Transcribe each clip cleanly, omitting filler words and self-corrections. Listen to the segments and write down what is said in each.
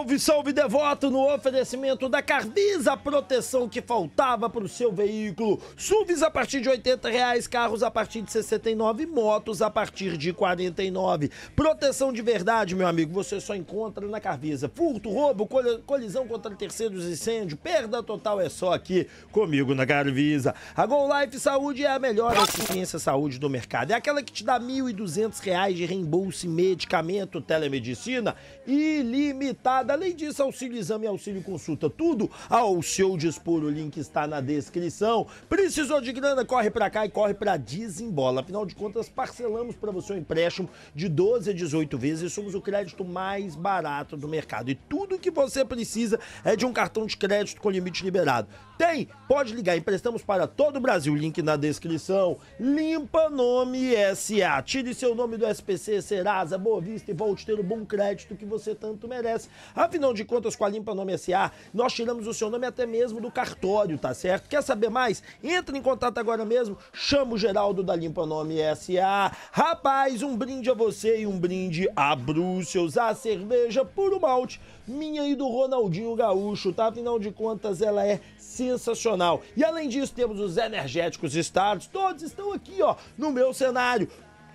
Salve, salve devoto no oferecimento da Carvisa, a proteção que faltava para o seu veículo. SUVs a partir de R$80, carros a partir de 69, motos a partir de 49. Proteção de verdade, meu amigo, você só encontra na Carvisa. Furto, roubo, colisão contra terceiros, incêndio, perda total é só aqui comigo na Carvisa. A Go Life Saúde é a melhor assistência saúde do mercado. É aquela que te dá R$1.200 de reembolso em medicamento, telemedicina ilimitada. Além disso, auxílio exame e auxílio consulta, tudo ao seu dispor. O link está na descrição. Precisou de grana? Corre pra cá e corre pra Desembola. Afinal de contas, parcelamos para você um empréstimo de 12 a 18 vezes e somos o crédito mais barato do mercado. E tudo que você precisa é de um cartão de crédito com limite liberado. Tem? Pode ligar. Emprestamos para todo o Brasil. Link na descrição. Limpa Nome SA. Tire seu nome do SPC, Serasa, Boa Vista e volte ter o bom crédito que você tanto merece. Afinal de contas, com a Limpa Nome SA, nós tiramos o seu nome até mesmo do cartório, tá certo? Quer saber mais? Entre em contato agora mesmo. Chama o Geraldo da Limpa Nome SA. Rapaz, um brinde a você e um brinde a Bruxelas, a cerveja puro malte, minha e do Ronaldinho Gaúcho, tá? Afinal de contas, ela é sensacional. E além disso, temos os energéticos Stars, todos estão aqui, ó, no meu cenário.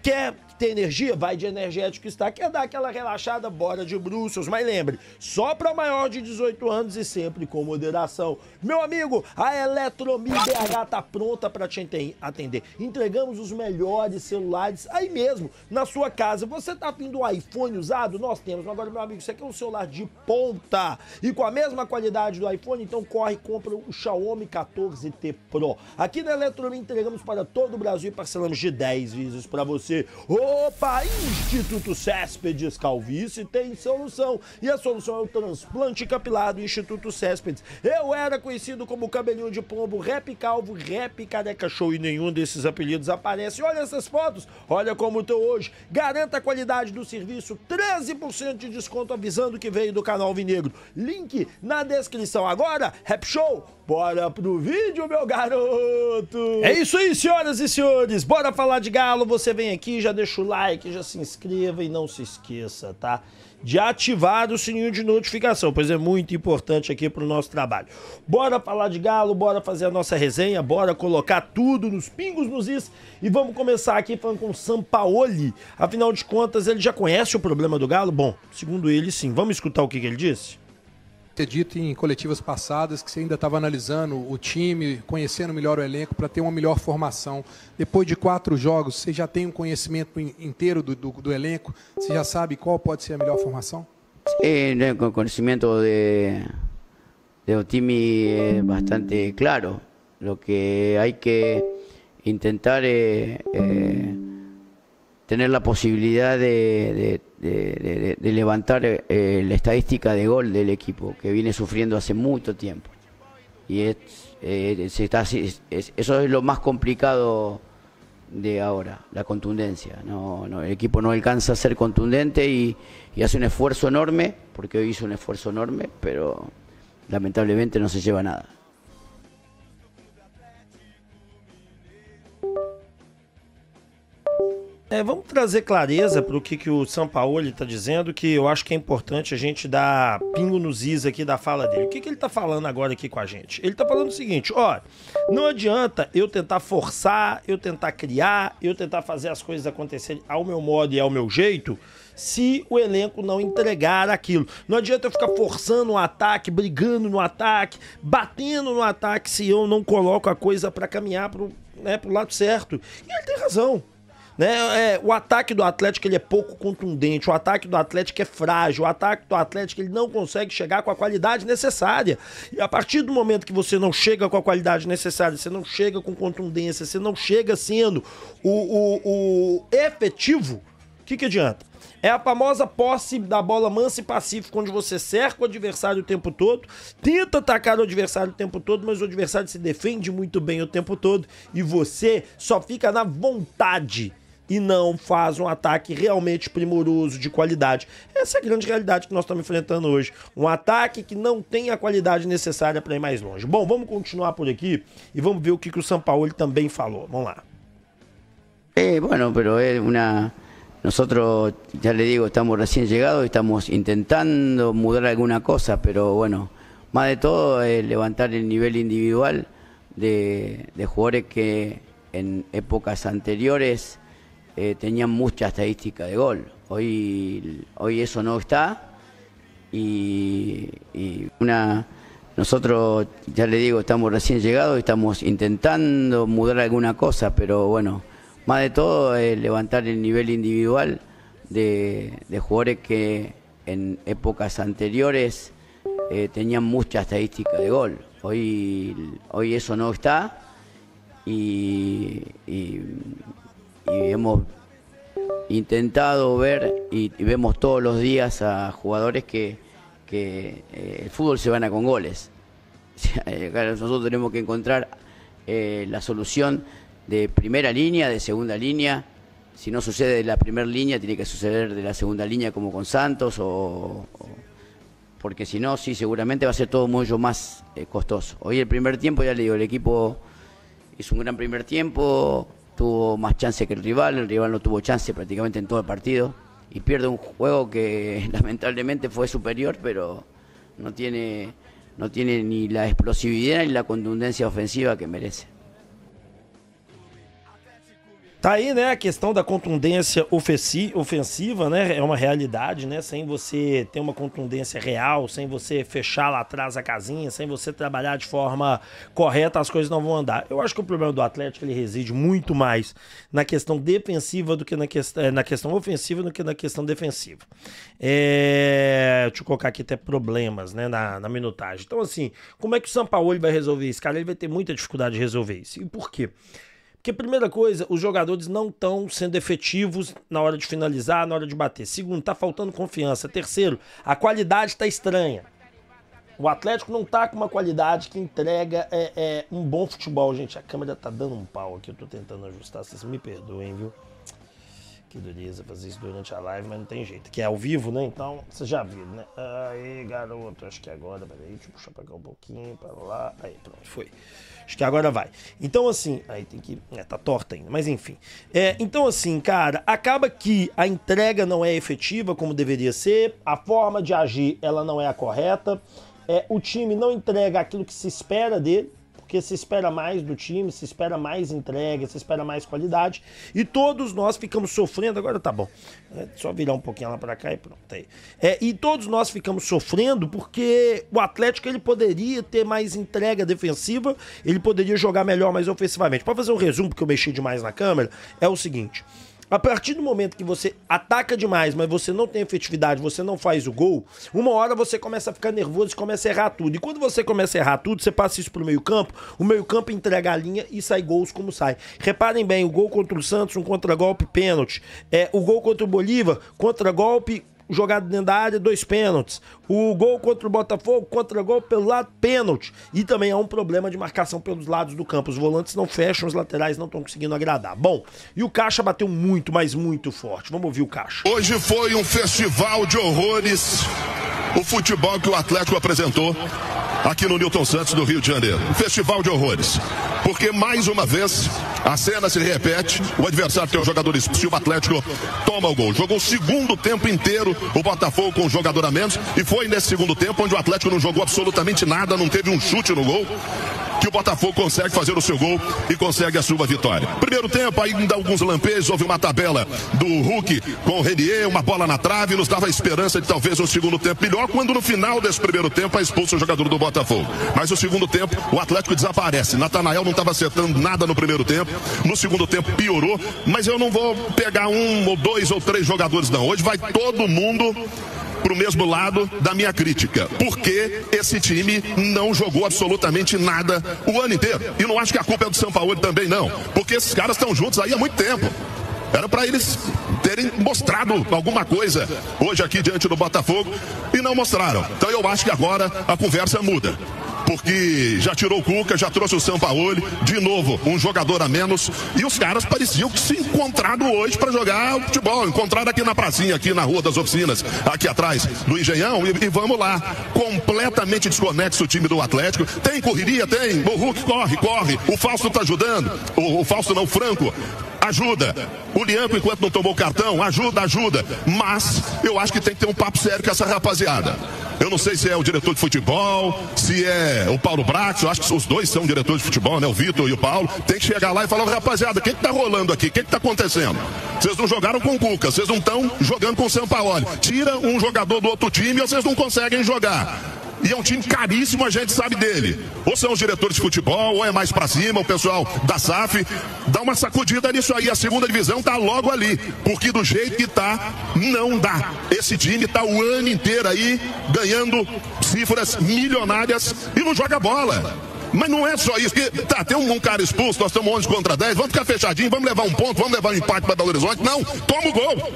Quer ter energia? Vai de energético Star. Quer dar aquela relaxada? Bora de Bruxelas. Mas lembre, só para maior de 18 anos e sempre com moderação. Meu amigo, a Eletromi BH tá pronta para te atender. Entregamos os melhores celulares aí mesmo, na sua casa. Você tá afim do iPhone usado? Nós temos. Agora, meu amigo, você quer um celular de ponta e com a mesma qualidade do iPhone? Então corre e compra o Xiaomi 14T Pro. Aqui na Eletromi entregamos para todo o Brasil e parcelamos de 10 vezes para você. Opa, Instituto Céspedes Calvície tem solução. E a solução é o transplante capilar do Instituto Céspedes. Eu era conhecido como cabelinho de pombo, rap calvo, rap careca show, e nenhum desses apelidos aparece. Olha essas fotos, olha como tô hoje. Garanta a qualidade do serviço, 13% de desconto avisando que veio do canal Alvinegro. Link na descrição. Agora, rap show, bora pro vídeo, meu garoto. É isso aí, senhoras e senhores, bora falar de Galo. Você vem aqui, já deixa o like, já se inscreva e não se esqueça, tá? De ativar o sininho de notificação, pois é muito importante aqui pro nosso trabalho. Bora falar de Galo, bora fazer a nossa resenha, bora colocar tudo nos pingos, nos is, e vamos começar aqui falando com o Sampaoli. Afinal de contas, ele já conhece o problema do Galo? Bom, segundo ele, sim. Vamos escutar o que ele disse? Ter dito em coletivas passadas que você ainda estava analisando o time, conhecendo melhor o elenco para ter uma melhor formação. Depois de 4 jogos, você já tem um conhecimento inteiro do elenco? Você já sabe qual pode ser a melhor formação? O conhecimento do time é bastante claro. O que hay que intentar tener la posibilidad de levantar la estadística de gol del equipo, que viene sufriendo hace mucho tiempo. Y eso es lo más complicado de ahora, la contundencia. El equipo no alcanza a ser contundente y hace un esfuerzo enorme, porque hoy hizo un esfuerzo enorme, pero lamentablemente no se lleva nada. Vamos trazer clareza para o que o Sampaoli está dizendo, que eu acho que é importante a gente dar pingo nos is aqui da fala dele. O que ele está falando agora aqui com a gente? Ele está falando o seguinte, ó, não adianta eu tentar forçar, eu tentar criar, eu tentar fazer as coisas acontecerem ao meu modo e ao meu jeito, se o elenco não entregar aquilo. Não adianta eu ficar forçando um ataque, brigando no ataque, batendo no ataque, se eu não coloco a coisa para caminhar pro lado certo. E ele tem razão. O ataque do Atlético ele é pouco contundente, o ataque do Atlético é frágil, o ataque do Atlético ele não consegue chegar com a qualidade necessária. E a partir do momento que você não chega com a qualidade necessária, você não chega com contundência, você não chega sendo o efetivo, o que adianta? É a famosa posse da bola mansa e pacífica, onde você cerca o adversário o tempo todo, tenta atacar o adversário o tempo todo, mas o adversário se defende muito bem o tempo todo e você só fica na vontade e não faz um ataque realmente primoroso, de qualidade. Essa é a grande realidade que nós estamos enfrentando hoje. Um ataque que não tem a qualidade necessária para ir mais longe. Bom, vamos continuar por aqui e vamos ver o que o Sampaoli também falou. Vamos lá. Bueno, pero es una nosotros, ya le digo, estamos recién llegados, estamos intentando mudar alguna cosa, pero bueno, más de todo es levantar el nivel individual de jugadores que en épocas anteriores tenían mucha estadística de gol. Hoy eso no está nosotros, ya le digo, estamos recién llegados, estamos intentando mudar alguna cosa, pero bueno, más de todo es levantar el nivel individual de jugadores que en épocas anteriores tenían mucha estadística de gol. Hoy eso no está y hemos intentado ver y vemos todos los días a jugadores que el fútbol se gana con goles. Nosotros tenemos que encontrar la solución de primera línea, de segunda línea. Si no sucede de la primera línea, tiene que suceder de la segunda línea, como con Santos, porque si no, sí, seguramente va a ser todo mucho más costoso. Hoy el primer tiempo, ya le digo, el equipo hizo un gran primer tiempo, tuvo más chance que el rival no tuvo chance prácticamente en todo el partido, y pierde un juego que lamentablemente fue superior, pero no tiene ni la explosividad ni la contundencia ofensiva que merece. Tá aí, né, a questão da contundência ofensiva, né, é uma realidade, né, sem você ter uma contundência real, sem você fechar lá atrás a casinha, sem você trabalhar de forma correta, as coisas não vão andar. Eu acho que o problema do Atlético, ele reside muito mais na questão defensiva do que na questão ofensiva do que na questão defensiva. Deixa eu colocar aqui até problemas, né, na minutagem. Então, assim, como é que o Sampaoli vai resolver isso? Cara, ele vai ter muita dificuldade de resolver isso. E por quê? Porque, primeira coisa, os jogadores não estão sendo efetivos na hora de finalizar, na hora de bater. Segundo, tá faltando confiança. Terceiro, a qualidade tá estranha. O Atlético não tá com uma qualidade que entrega um bom futebol. Gente, a câmera tá dando um pau aqui, eu tô tentando ajustar, vocês me perdoem, viu? Que dureza fazer isso durante a live, mas não tem jeito. Que é ao vivo, né? Então, vocês já viram, né? Aí, garoto, acho que agora, peraí, deixa eu puxar pra cá um pouquinho, pra lá. Aí, pronto, foi. Acho que agora vai. Então, assim, aí tem que... tá torta ainda, mas enfim. Então, assim, cara, acaba que a entrega não é efetiva como deveria ser, a forma de agir, ela não é a correta, o time não entrega aquilo que se espera dele, porque se espera mais do time, se espera mais entrega, se espera mais qualidade, e todos nós ficamos sofrendo, agora tá bom, só virar um pouquinho lá pra cá e pronto, aí. E todos nós ficamos sofrendo porque o Atlético, ele poderia ter mais entrega defensiva, ele poderia jogar melhor, mais ofensivamente. Pra fazer um resumo, porque eu mexi demais na câmera, é o seguinte: a partir do momento que você ataca demais, mas você não tem efetividade, você não faz o gol, uma hora você começa a ficar nervoso e começa a errar tudo. E quando você começa a errar tudo, você passa isso pro meio-campo, o meio-campo entrega a linha e sai gols como sai. Reparem bem, o gol contra o Santos, um contra-golpe, pênalti. O gol contra o Bolívar, contra-golpe, jogado dentro da área, 2 pênaltis. O gol contra o Botafogo, contra-gol pelo lado, pênalti. E também há um problema de marcação pelos lados do campo. Os volantes não fecham, os laterais não estão conseguindo agradar. Bom, e o Caixa bateu muito, mas muito forte. Vamos ouvir o Caixa. Hoje foi um festival de horrores o futebol que o Atlético apresentou aqui no Newton Santos do Rio de Janeiro. Um festival de horrores. Porque, mais uma vez, a cena se repete, o adversário tem um jogador expulso, o Atlético toma o gol. Jogou o segundo tempo inteiro o Botafogo com um jogador a menos, e foi nesse segundo tempo onde o Atlético não jogou absolutamente nada, não teve um chute no gol, que o Botafogo consegue fazer o seu gol e consegue a sua vitória. Primeiro tempo, ainda alguns lampejos, houve uma tabela do Hulk com o Renier, uma bola na trave, nos dava a esperança de talvez um segundo tempo melhor, quando no final desse primeiro tempo a expulsa o jogador do Botafogo. Mas no segundo tempo, o Atlético desaparece. Natanael não estava acertando nada no primeiro tempo, no segundo tempo piorou, mas eu não vou pegar 1 ou 2 ou 3 jogadores não. Hoje vai todo mundo pro mesmo lado da minha crítica, porque esse time não jogou absolutamente nada o ano inteiro. E não acho que a culpa é do Sampaoli também, não, porque esses caras estão juntos aí há muito tempo. Era para eles terem mostrado alguma coisa hoje aqui diante do Botafogo e não mostraram. Então eu acho que agora a conversa muda, porque já tirou o Cuca, já trouxe o Sampaoli, de novo um jogador a menos, e os caras pareciam que se encontraram hoje para jogar o futebol, encontraram aqui na pracinha, aqui na Rua das Oficinas, aqui atrás do Engenhão, e vamos lá, completamente desconexo o time do Atlético. Tem correria, tem, o Hulk corre, o Fausto tá ajudando, o Fausto não, o Franco ajuda. O Lianco, enquanto não tomou cartão, ajuda. Mas eu acho que tem que ter um papo sério com essa rapaziada. Eu não sei se é o diretor de futebol, se é o Paulo Brax, eu acho que os dois são diretores de futebol, né? O Vitor e o Paulo. Tem que chegar lá e falar, rapaziada, o que tá rolando aqui? O que tá acontecendo? Vocês não jogaram com o Cuca, vocês não estão jogando com o Sampaoli. Tira um jogador do outro time e vocês não conseguem jogar. E é um time caríssimo, a gente sabe dele. Ou são os diretores de futebol, ou é mais pra cima, o pessoal da SAF. Dá uma sacudida nisso aí. A segunda divisão tá logo ali. Porque do jeito que tá, não dá. Esse time tá o ano inteiro aí, ganhando cifras milionárias e não joga bola. Mas não é só isso. Que, tá, tem um cara expulso, nós estamos 11 contra 10, vamos ficar fechadinho, vamos levar um ponto, vamos levar um empate para Belo Horizonte. Não, toma o gol.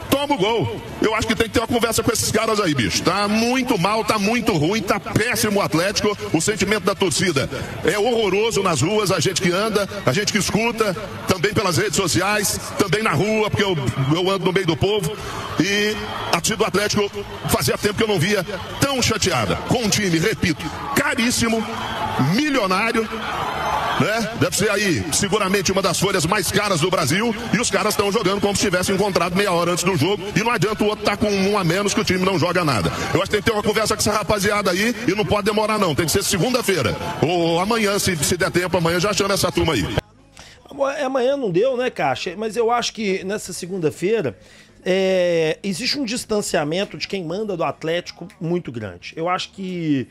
Toma o gol. Eu acho que tem que ter uma conversa com esses caras aí, bicho. Tá muito mal, tá muito ruim, tá péssimo o Atlético. O sentimento da torcida é horroroso nas ruas, a gente que anda, a gente que escuta, também pelas redes sociais, também na rua, porque eu ando no meio do povo. E a torcida do Atlético fazia tempo que eu não via tão chateada. Com um time, repito, caríssimo, milionário, né? Deve ser aí, seguramente, uma das folhas mais caras do Brasil. E os caras estão jogando como se tivessem encontrado meia hora antes do jogo. E não adianta o outro estar com um a menos que o time não joga nada. Eu acho que tem que ter uma conversa com essa rapaziada aí. E não pode demorar, não. Tem que ser segunda-feira. Ou amanhã, se der tempo, amanhã já chama essa turma aí. Amanhã não deu, né, Caixa? Mas eu acho que nessa segunda-feira existe um distanciamento de quem manda do Atlético muito grande. Eu acho que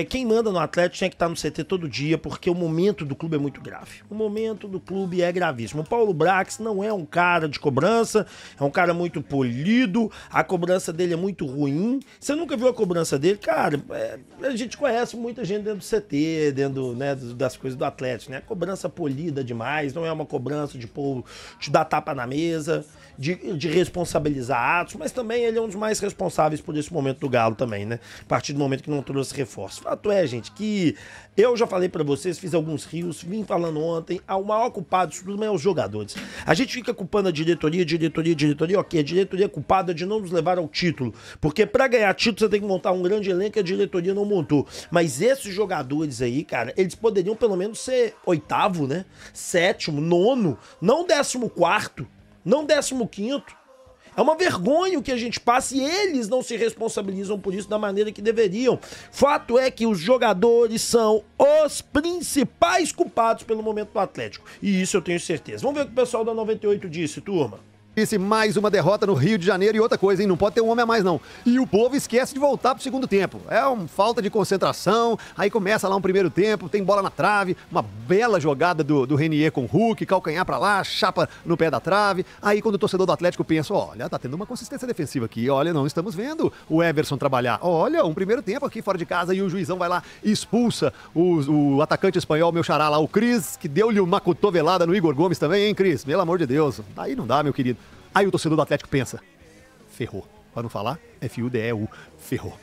quem manda no Atlético tinha que estar no CT todo dia, porque o momento do clube é muito grave. O momento do clube é gravíssimo. O Paulo Brax não é um cara de cobrança, é um cara muito polido, a cobrança dele é muito ruim. Você nunca viu a cobrança dele? Cara, a gente conhece muita gente dentro do CT, dentro, né, das coisas do Atlético, né? Cobrança polida demais, não é uma cobrança de dar tapa na mesa, de responsabilizar atos, mas também ele é um dos mais responsáveis por esse momento do Galo também, né? A partir do momento que não trouxe reforço. Fato é, gente, que eu já falei pra vocês, fiz alguns rios, vim falando ontem, o maior culpado disso tudo é os jogadores. A gente fica culpando a diretoria, ok, a diretoria é culpada de não nos levar ao título, porque pra ganhar título você tem que montar um grande elenco e a diretoria não montou. Mas esses jogadores aí, cara, eles poderiam pelo menos ser oitavo, né? Sétimo, nono, não 14º, não 15º. É uma vergonha o que a gente passa e eles não se responsabilizam por isso da maneira que deveriam. Fato é que os jogadores são os principais culpados pelo momento do Atlético. E isso eu tenho certeza. Vamos ver o que o pessoal da 98 disse, turma. Mais uma derrota no Rio de Janeiro e outra coisa, hein? Não pode ter um homem a mais, não. E o povo esquece de voltar pro segundo tempo. É uma falta de concentração, aí começa lá um primeiro tempo, tem bola na trave, uma bela jogada do Renier com o Hulk, calcanhar pra lá, chapa no pé da trave. Aí quando o torcedor do Atlético pensa, olha, tá tendo uma consistência defensiva aqui, olha, não estamos vendo o Everson trabalhar. Olha, um primeiro tempo aqui fora de casa e o juizão vai lá e expulsa o atacante espanhol, meu xará lá, o Cris, que deu-lhe uma cotovelada no Igor Gomes também, hein, Cris? Pelo amor de Deus. Aí não dá, meu querido. Aí o torcedor do Atlético pensa, ferrou. Para não falar, F-U-D-E-U, ferrou.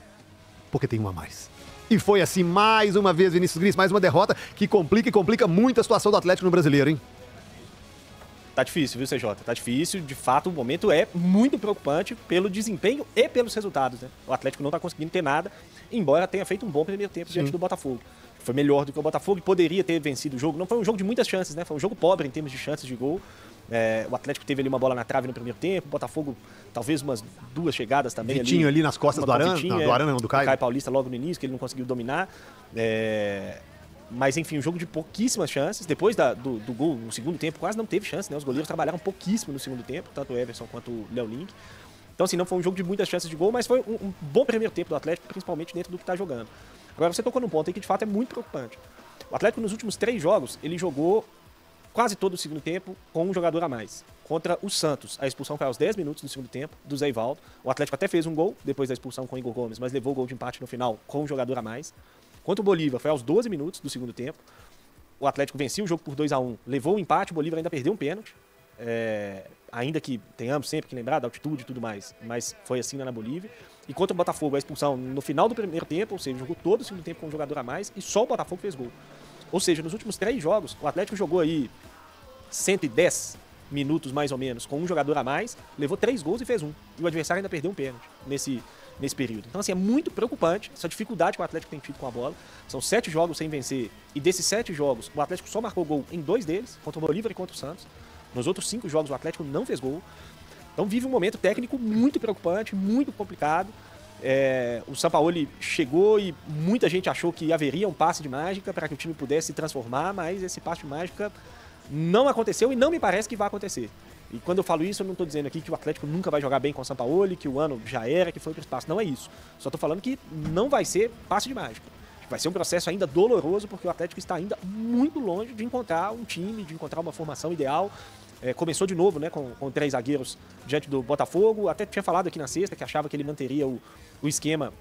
Porque tem um a mais. E foi assim mais uma vez, Vinícius Gris, mais uma derrota que complica e complica muito a situação do Atlético no Brasileiro, hein? Tá difícil, viu, CJ? Tá difícil. De fato, o momento é muito preocupante pelo desempenho e pelos resultados, né? O Atlético não tá conseguindo ter nada, embora tenha feito um bom primeiro tempo diante do Botafogo. Foi melhor do que o Botafogo e poderia ter vencido o jogo. Não foi um jogo de muitas chances, né? Foi um jogo pobre em termos de chances de gol. O Atlético teve ali uma bola na trave no primeiro tempo, o Botafogo talvez umas 2 chegadas também. Vitinho ali nas costas do Arana? Não, do Arana não, do Caio. Do Caio Paulista logo no início, que ele não conseguiu dominar. Mas enfim, um jogo de pouquíssimas chances. Depois do gol no segundo tempo quase não teve chance, né? Os goleiros trabalharam pouquíssimo no segundo tempo, tanto o Everson quanto o Léo Link. Então assim, não foi um jogo de muitas chances de gol, mas foi um bom primeiro tempo do Atlético, principalmente dentro do que está jogando. Agora você tocou num ponto aí que de fato é muito preocupante. O Atlético nos últimos 3 jogos, ele jogou quase todo o segundo tempo com um jogador a mais. Contra o Santos, a expulsão foi aos 10 minutos do segundo tempo, do Zé Ivaldo. O Atlético até fez um gol depois da expulsão com o Igor Gomes, mas levou o gol de empate no final com um jogador a mais. Contra o Bolívar, foi aos 12 minutos do segundo tempo. O Atlético venceu o jogo por 2-1, levou o empate, o Bolívar ainda perdeu um pênalti. Ainda que tenhamos sempre que lembrar da altitude e tudo mais, mas foi assim lá na Bolívia. E contra o Botafogo, a expulsão no final do primeiro tempo, ou seja, jogou todo o segundo tempo com um jogador a mais e só o Botafogo fez gol. Ou seja, nos últimos 3 jogos, o Atlético jogou aí 110 minutos mais ou menos com um jogador a mais, levou 3 gols e fez 1. E o adversário ainda perdeu um pênalti nesse período. Então assim, é muito preocupante essa dificuldade que o Atlético tem tido com a bola. São 7 jogos sem vencer e desses 7 jogos o Atlético só marcou gol em 2 deles, contra o Bolívar e contra o Santos. Nos outros 5 jogos o Atlético não fez gol. Então vive um momento técnico muito preocupante, muito complicado. O Sampaoli chegou e muita gente achou que haveria um passe de mágica para que o time pudesse se transformar, mas esse passe de mágica não aconteceu e não me parece que vai acontecer. E quando eu falo isso, eu não estou dizendo aqui que o Atlético nunca vai jogar bem com o Sampaoli, que o ano já era, que foi para o espaço. Não é isso. Só estou falando que não vai ser passe de mágica. Vai ser um processo ainda doloroso, porque o Atlético está ainda muito longe de encontrar um time, de encontrar uma formação ideal. Começou de novo, né, com 3 zagueiros diante do Botafogo. Até tinha falado aqui na sexta que achava que ele manteria o esquema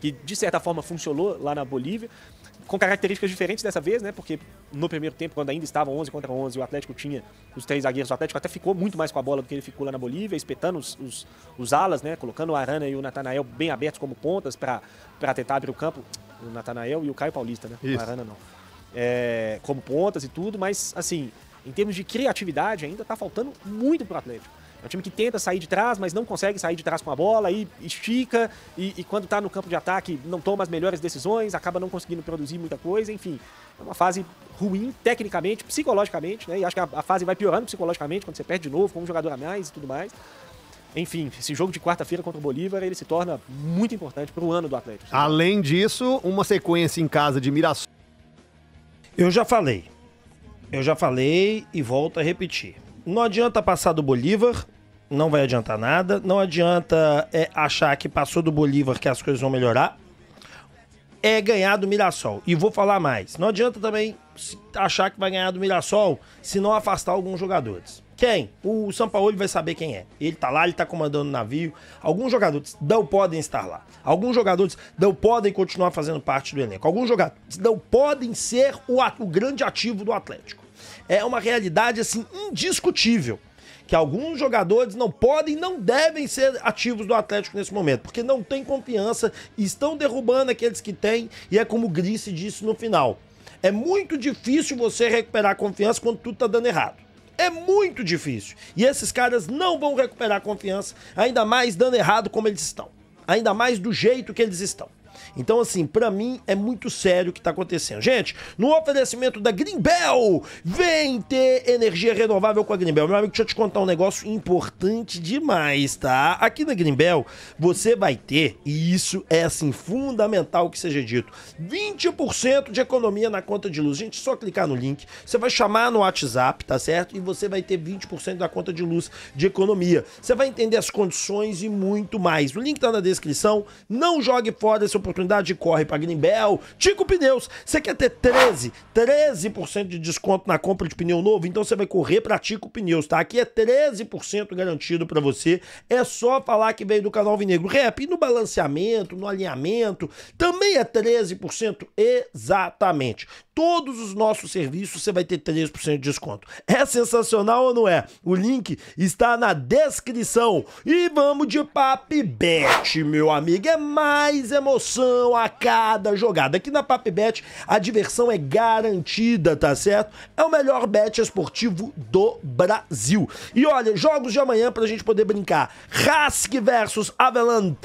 que, de certa forma, funcionou lá na Bolívia, com características diferentes dessa vez, né? Porque no primeiro tempo, quando ainda estavam 11 contra 11, o Atlético tinha os 3 zagueiros. O Atlético até ficou muito mais com a bola do que ele ficou lá na Bolívia, espetando os alas, né? Colocando o Arana e o Natanael bem abertos como pontas para tentar abrir o campo. O Natanael e o Caio Paulista, né? Isso. O Arana não. Como pontas e tudo, mas, assim, em termos de criatividade, ainda tá faltando muito pro Atlético. É um time que tenta sair de trás, mas não consegue sair de trás com a bola, aí estica, e quando tá no campo de ataque não toma as melhores decisões, acaba não conseguindo produzir muita coisa, enfim. É uma fase ruim, tecnicamente, psicologicamente, né? E acho que a fase vai piorando psicologicamente quando você perde de novo, com um jogador a mais e tudo mais. Enfim, esse jogo de quarta-feira contra o Bolívar, ele se torna muito importante pro ano do Atlético. Além disso, uma sequência em casa de Mirassol. Eu já falei e volto a repetir. Não adianta passar do Bolívar, não vai adiantar nada. Não adianta achar que passou do Bolívar que as coisas vão melhorar. É ganhar do Mirassol. E vou falar mais. Não adianta também achar que vai ganhar do Mirassol se não afastar alguns jogadores. Quem? O Sampaoli vai saber quem é. Ele tá lá, ele tá comandando o navio. Alguns jogadores não podem estar lá. Alguns jogadores não podem continuar fazendo parte do elenco. Alguns jogadores não podem ser o grande ativo do Atlético. É uma realidade, assim, indiscutível. Que alguns jogadores não podem e não devem ser ativos do Atlético nesse momento. Porque não tem confiança, estão derrubando aqueles que têm. E é como o Grice disse no final. É muito difícil você recuperar a confiança quando tudo tá dando errado. É muito difícil. E esses caras não vão recuperar a confiança, ainda mais dando errado como eles estão. Ainda mais do jeito que eles estão. Então, assim, pra mim é muito sério o que tá acontecendo. Gente, no oferecimento da Greenbel, vem ter energia renovável com a Greenbel. Meu amigo, deixa eu te contar um negócio importante demais, tá? Aqui na Greenbel, você vai ter, e isso é, assim, fundamental que seja dito, 20% de economia na conta de luz. Gente, só clicar no link, você vai chamar no WhatsApp, tá certo? E você vai ter 20% da conta de luz de economia. Você vai entender as condições e muito mais. O link tá na descrição. Não jogue fora essa oportunidade e corre para Greenbel. Tico Pneus, você quer ter 13% de desconto na compra de pneu novo? Então você vai correr para Tico Pneus, tá? Aqui é 13% garantido para você. É só falar que veio do canal Alvinegro Rap. E no balanceamento, no alinhamento, também é 13% exatamente. Todos os nossos serviços você vai ter 13% de desconto. É sensacional ou não é? O link está na descrição. E vamos de PapBet, meu amigo. É mais emoção a cada jogada. Aqui na PapBet a diversão é garantida, tá certo? É o melhor bet esportivo do Brasil. E olha, jogos de amanhã pra gente poder brincar. Rask versus Aveland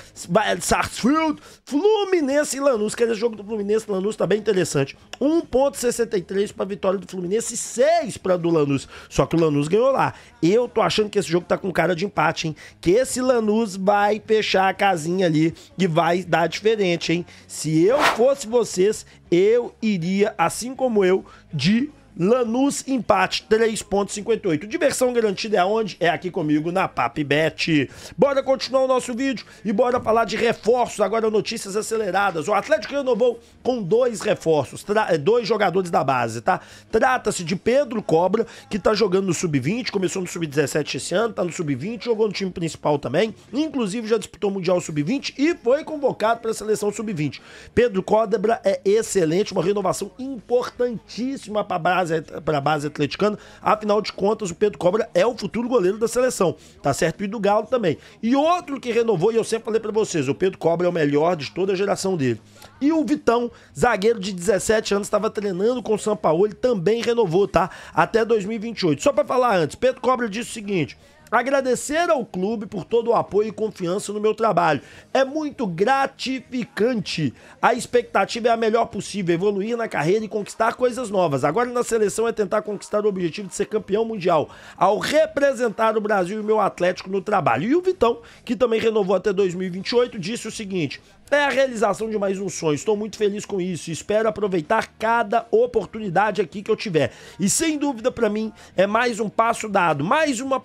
Sarsfield, Fluminense e Lanús. Que esse jogo do Fluminense e Lanús tá bem interessante. 1,63 pra vitória do Fluminense e 6 pra do Lanús. Só que o Lanús ganhou lá. Eu tô achando que esse jogo tá com cara de empate, hein? Que esse Lanús vai fechar a casinha ali e vai dar diferente, hein? Se eu fosse vocês, eu iria, assim como eu, de Lanús empate 3,58. Diversão garantida é aonde? É aqui comigo na PapBet. Bora continuar o nosso vídeo e bora falar de reforços. Agora notícias aceleradas. O Atlético renovou com 2 reforços, 2 jogadores da base, tá? Trata-se de Pedro Cobra, que tá jogando no Sub-20, começou no Sub-17 esse ano, tá no Sub-20, jogou no time principal também, inclusive já disputou o Mundial Sub-20 e foi convocado para a seleção Sub-20. Pedro Cobra é excelente, uma renovação importantíssima para a base atleticana. Afinal de contas, o Pedro Cobra é o futuro goleiro da seleção, tá certo? E do Galo também. E outro que renovou, e eu sempre falei pra vocês, o Pedro Cobra é o melhor de toda a geração dele. E o Vitão, zagueiro de 17 anos, estava treinando com o Sampaoli, também renovou, tá? Até 2028. Só pra falar antes, Pedro Cobra disse o seguinte: Agradecer ao clube por todo o apoio e confiança no meu trabalho. É muito gratificante. A expectativa é a melhor possível, evoluir na carreira e conquistar coisas novas. Agora na seleção é tentar conquistar o objetivo de ser campeão mundial, ao representar o Brasil e o meu Atlético no trabalho. E o Vitão, que também renovou até 2028, disse o seguinte: é a realização de mais um sonho, estou muito feliz com isso, espero aproveitar cada oportunidade aqui que eu tiver. E sem dúvida pra mim é mais um passo dado, mais uma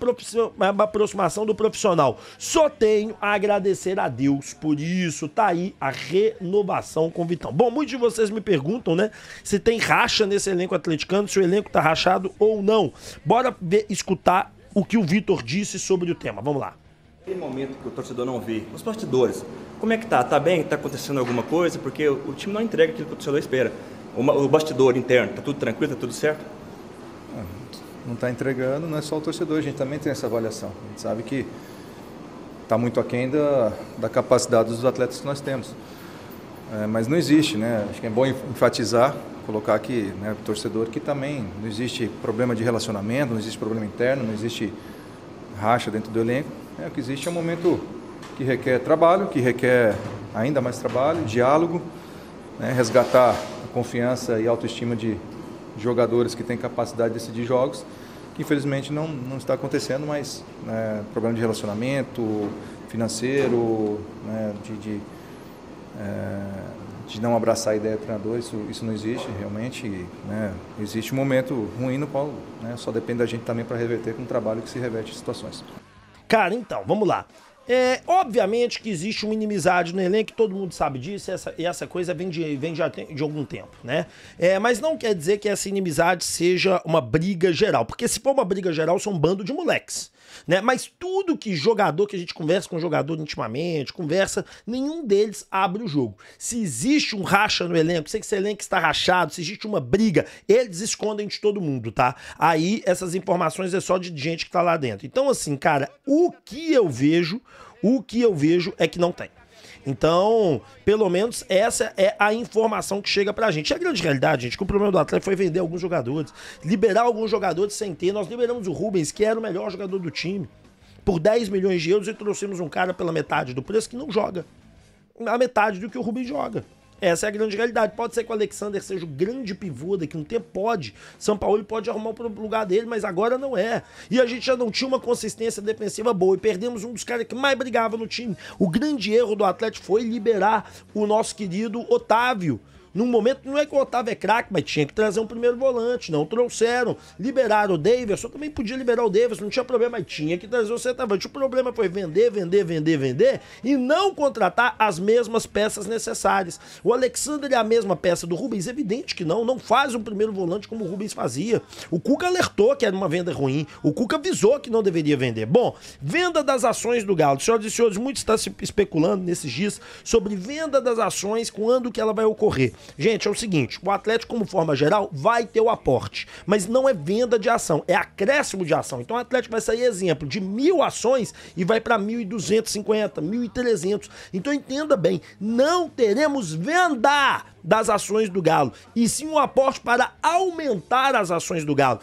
aproximação do profissional. Só tenho a agradecer a Deus por isso, tá aí a renovação com o Vitão. Bom, muitos de vocês me perguntam, né, se tem racha nesse elenco atleticano, se o elenco tá rachado ou não. Bora escutar o que o Vitor disse sobre o tema, vamos lá. Aquele momento que o torcedor não vê, os bastidores, como é que tá? Tá bem? Tá acontecendo alguma coisa? Porque o time não entrega aquilo que o torcedor espera. O bastidor interno, tá tudo tranquilo, tá tudo certo? Não está entregando, não é só o torcedor, a gente também tem essa avaliação. A gente sabe que está muito aquém da capacidade dos atletas que nós temos. Mas não existe, né? Acho que é bom enfatizar, colocar aqui, né, o torcedor, que também não existe problema de relacionamento, não existe problema interno, não existe racha dentro do elenco. O que existe é um momento que requer trabalho, que requer ainda mais trabalho, diálogo, né, resgatar a confiança e autoestima de jogadores que têm capacidade de decidir jogos, que infelizmente não está acontecendo, mas problema de relacionamento financeiro, né, de não abraçar a ideia do treinador, isso não existe realmente, né, existe um momento ruim no qual, né, só depende da gente também para reverter com um trabalho que se reverte em situações. Cara, então, vamos lá. Obviamente que existe uma inimizade no elenco, todo mundo sabe disso, e essa coisa vem já de algum tempo, né? Mas não quer dizer que essa inimizade seja uma briga geral, porque se for uma briga geral, são um bando de moleques, né? Mas tudo que a gente conversa com jogador intimamente, nenhum deles abre o jogo. Se existe um racha no elenco, se esse elenco está rachado, se existe uma briga, eles escondem de todo mundo, tá? Aí essas informações é só de gente que tá lá dentro. Então assim, cara, o que eu vejo é que não tem. Então, pelo menos essa é a informação que chega pra gente. E a grande realidade, gente, que o problema do Atlético foi vender alguns jogadores, liberar alguns jogadores sem ter. Nós liberamos o Rubens, que era o melhor jogador do time, por 10 milhões de euros, e trouxemos um cara pela metade do preço que não joga. A metade do que o Rubens joga. Essa é a grande realidade. Pode ser que o Alexander seja o grande pivô daqui um tempo, pode. São Paulo pode arrumar o lugar dele, mas agora não é. E a gente já não tinha uma consistência defensiva boa e perdemos um dos caras que mais brigava no time. O grande erro do Atlético foi liberar o nosso querido Otávio. Num momento, não é que o Otávio é craque, mas tinha que trazer um primeiro volante, não trouxeram. Liberaram o Davidson, também podia liberar o Davidson, não tinha problema, mas tinha que trazer o centroavante. O problema foi vender e não contratar as mesmas peças necessárias. O Alexander é a mesma peça do Rubens? Evidente que não faz um primeiro volante como o Rubens fazia. O Cuca alertou que era uma venda ruim, o Cuca avisou que não deveria vender. Bom, venda das ações do Galo. Senhoras e senhores, muito está se especulando nesses dias sobre venda das ações, quando que ela vai ocorrer. Gente, é o seguinte, o Atlético, como forma geral, vai ter o aporte, mas não é venda de ação, é acréscimo de ação. Então o Atlético vai sair, exemplo, de 1.000 ações e vai para 1.250, 1.300. Então entenda bem, não teremos venda das ações do Galo, e sim um aporte para aumentar as ações do Galo.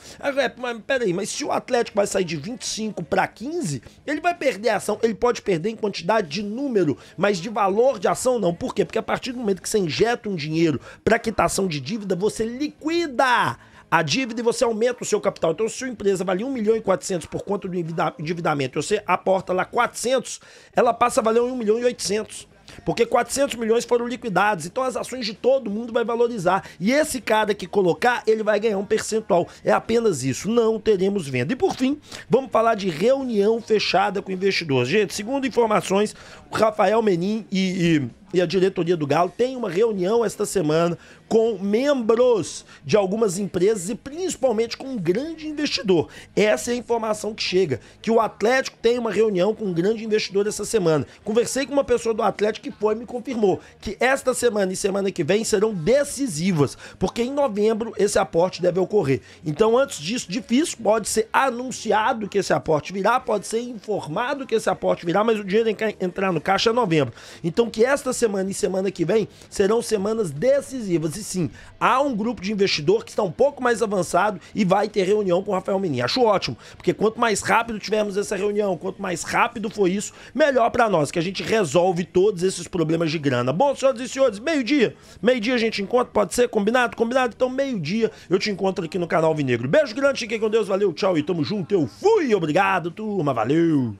Mas peraí, mas se o Atlético vai sair de 25 para 15, ele vai perder a ação, ele pode perder em quantidade de número, mas de valor de ação não. Por quê? Porque a partir do momento que você injeta um dinheiro para quitação de dívida, você liquida a dívida e você aumenta o seu capital. Então, se a sua empresa vale 1.400.000 por conta do endividamento, você aporta lá 400, ela passa a valer 1.800.000. Porque 400 milhões foram liquidados, então as ações de todo mundo vai valorizar. E esse cara que colocar, ele vai ganhar um percentual. É apenas isso, não teremos venda. E por fim, vamos falar de reunião fechada com investidores. Gente, segundo informações, o Rafael Menin e a diretoria do Galo tem uma reunião esta semana com membros de algumas empresas e principalmente com um grande investidor. Essa é a informação que chega, que o Atlético tem uma reunião com um grande investidor essa semana. Conversei com uma pessoa do Atlético que me confirmou que esta semana e semana que vem serão decisivas, porque em novembro esse aporte deve ocorrer. Então, antes disso, difícil, pode ser anunciado que esse aporte virá, pode ser informado que esse aporte virá, mas o dinheiro entrar no caixa é novembro. Então, que esta semana e semana que vem serão semanas decisivas. base, sim. Há um grupo de investidor que está um pouco mais avançado e vai ter reunião com o Rafael Menin. Acho ótimo, porque quanto mais rápido tivermos essa reunião, quanto mais rápido for isso, melhor para nós, que a gente resolve todos esses problemas de grana. Bom, senhoras e senhores, meio-dia a gente encontra, pode ser? Combinado? Combinado? Então, meio-dia eu te encontro aqui no canal Alvinegro. Beijo grande, fiquem com Deus, valeu, tchau e tamo junto. Eu fui, obrigado, turma, valeu.